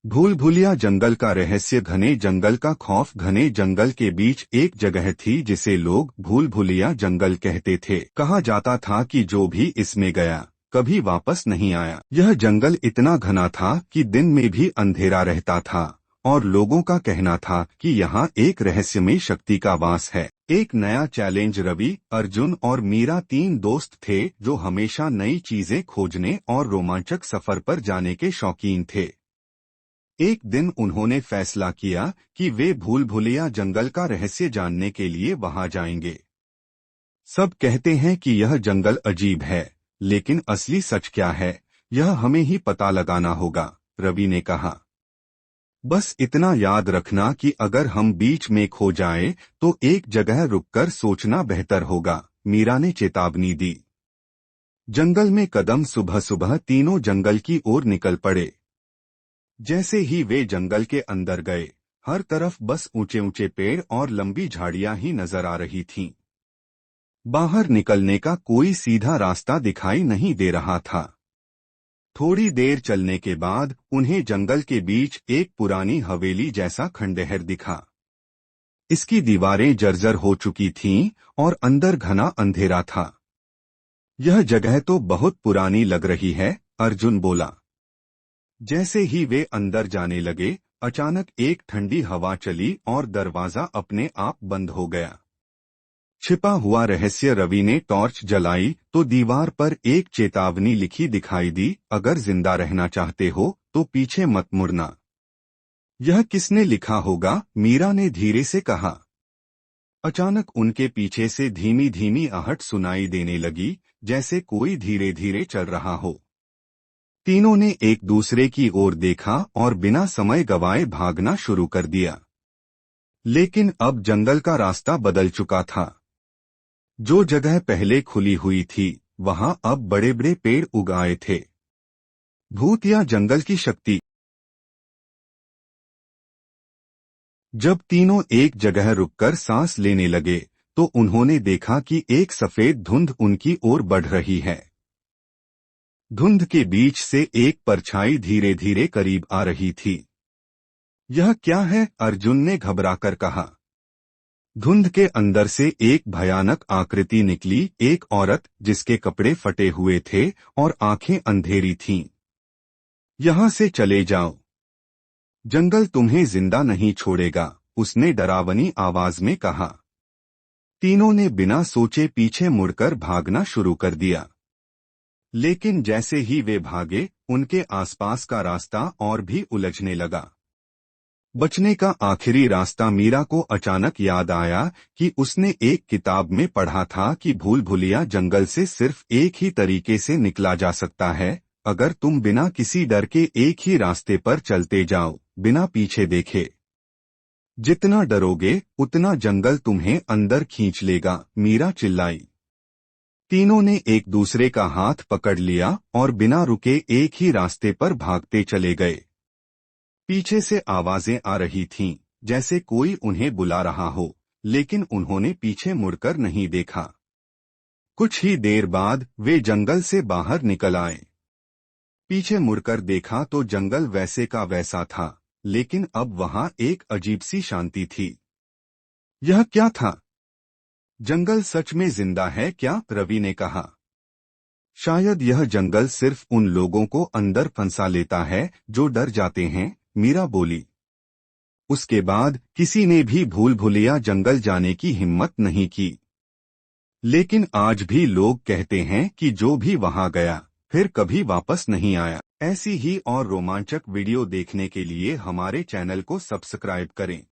भूल भुलिया जंगल का रहस्य। घने जंगल का खौफ। घने जंगल के बीच एक जगह थी जिसे लोग भूल भुलिया जंगल कहते थे। कहा जाता था कि जो भी इसमें गया कभी वापस नहीं आया। यह जंगल इतना घना था कि दिन में भी अंधेरा रहता था और लोगों का कहना था कि यहाँ एक रहस्यमय शक्ति का वास है। एक नया चैलेंज। रवि, अर्जुन और मीरा तीन दोस्त थे जो हमेशा नई चीजें खोजने और रोमांचक सफर पर जाने के शौकीन थे। एक दिन उन्होंने फैसला किया कि वे भूल भुलिया जंगल का रहस्य जानने के लिए वहां जाएंगे। सब कहते हैं कि यह जंगल अजीब है, लेकिन असली सच क्या है यह हमें ही पता लगाना होगा, रवि ने कहा। बस इतना याद रखना कि अगर हम बीच में खो जाएं, तो एक जगह रुककर सोचना बेहतर होगा, मीरा ने चेतावनी दी। जंगल में कदम। सुबह सुबह तीनों जंगल की ओर निकल पड़े। जैसे ही वे जंगल के अंदर गए, हर तरफ बस ऊंचे ऊंचे पेड़ और लंबी झाड़ियां ही नजर आ रही थीं। बाहर निकलने का कोई सीधा रास्ता दिखाई नहीं दे रहा था। थोड़ी देर चलने के बाद उन्हें जंगल के बीच एक पुरानी हवेली जैसा खंडहर दिखा। इसकी दीवारें जर्जर हो चुकी थीं और अंदर घना अंधेरा था। यह जगह तो बहुत पुरानी लग रही है, अर्जुन बोला। जैसे ही वे अंदर जाने लगे, अचानक एक ठंडी हवा चली और दरवाजा अपने आप बंद हो गया। छिपा हुआ रहस्य। रवि ने टॉर्च जलाई तो दीवार पर एक चेतावनी लिखी दिखाई दी, अगर जिंदा रहना चाहते हो तो पीछे मत मुड़ना। यह किसने लिखा होगा, मीरा ने धीरे से कहा। अचानक उनके पीछे से धीमी धीमी आहट सुनाई देने लगी, जैसे कोई धीरे धीरे चल रहा हो। तीनों ने एक दूसरे की ओर देखा और बिना समय गवाए भागना शुरू कर दिया। लेकिन अब जंगल का रास्ता बदल चुका था। जो जगह पहले खुली हुई थी, वहां अब बड़े बड़े पेड़ उग आए थे। भूत या जंगल की शक्ति। जब तीनों एक जगह रुककर सांस लेने लगे, तो उन्होंने देखा कि एक सफेद धुंध उनकी ओर बढ़ रही है। धुंध के बीच से एक परछाई धीरे धीरे करीब आ रही थी। यह क्या है, अर्जुन ने घबराकर कहा। धुंध के अंदर से एक भयानक आकृति निकली, एक औरत जिसके कपड़े फटे हुए थे और आंखें अंधेरी थीं। यहां से चले जाओ, जंगल तुम्हें जिंदा नहीं छोड़ेगा, उसने डरावनी आवाज में कहा। तीनों ने बिना सोचे पीछे मुड़कर भागना शुरू कर दिया। लेकिन जैसे ही वे भागे, उनके आसपास का रास्ता और भी उलझने लगा। बचने का आखिरी रास्ता। मीरा को अचानक याद आया कि उसने एक किताब में पढ़ा था कि भूल भुलिया जंगल से सिर्फ एक ही तरीके से निकला जा सकता है, अगर तुम बिना किसी डर के एक ही रास्ते पर चलते जाओ, बिना पीछे देखे। जितना डरोगे उतना जंगल तुम्हें अंदर खींच लेगा, मीरा चिल्लाई। तीनों ने एक दूसरे का हाथ पकड़ लिया और बिना रुके एक ही रास्ते पर भागते चले गए। पीछे से आवाजें आ रही थीं, जैसे कोई उन्हें बुला रहा हो, लेकिन उन्होंने पीछे मुड़कर नहीं देखा। कुछ ही देर बाद वे जंगल से बाहर निकल आए। पीछे मुड़कर देखा तो जंगल वैसे का वैसा था, लेकिन अब वहां एक अजीब सी शांति थी। यह क्या था? जंगल सच में जिंदा है क्या? रवि ने कहा। शायद यह जंगल सिर्फ उन लोगों को अंदर फंसा लेता है जो डर जाते हैं, मीरा बोली। उसके बाद किसी ने भी भूल भुलिया जंगल जाने की हिम्मत नहीं की। लेकिन आज भी लोग कहते हैं कि जो भी वहां गया फिर कभी वापस नहीं आया। ऐसी ही और रोमांचक वीडियो देखने के लिए हमारे चैनल को सब्सक्राइब करें।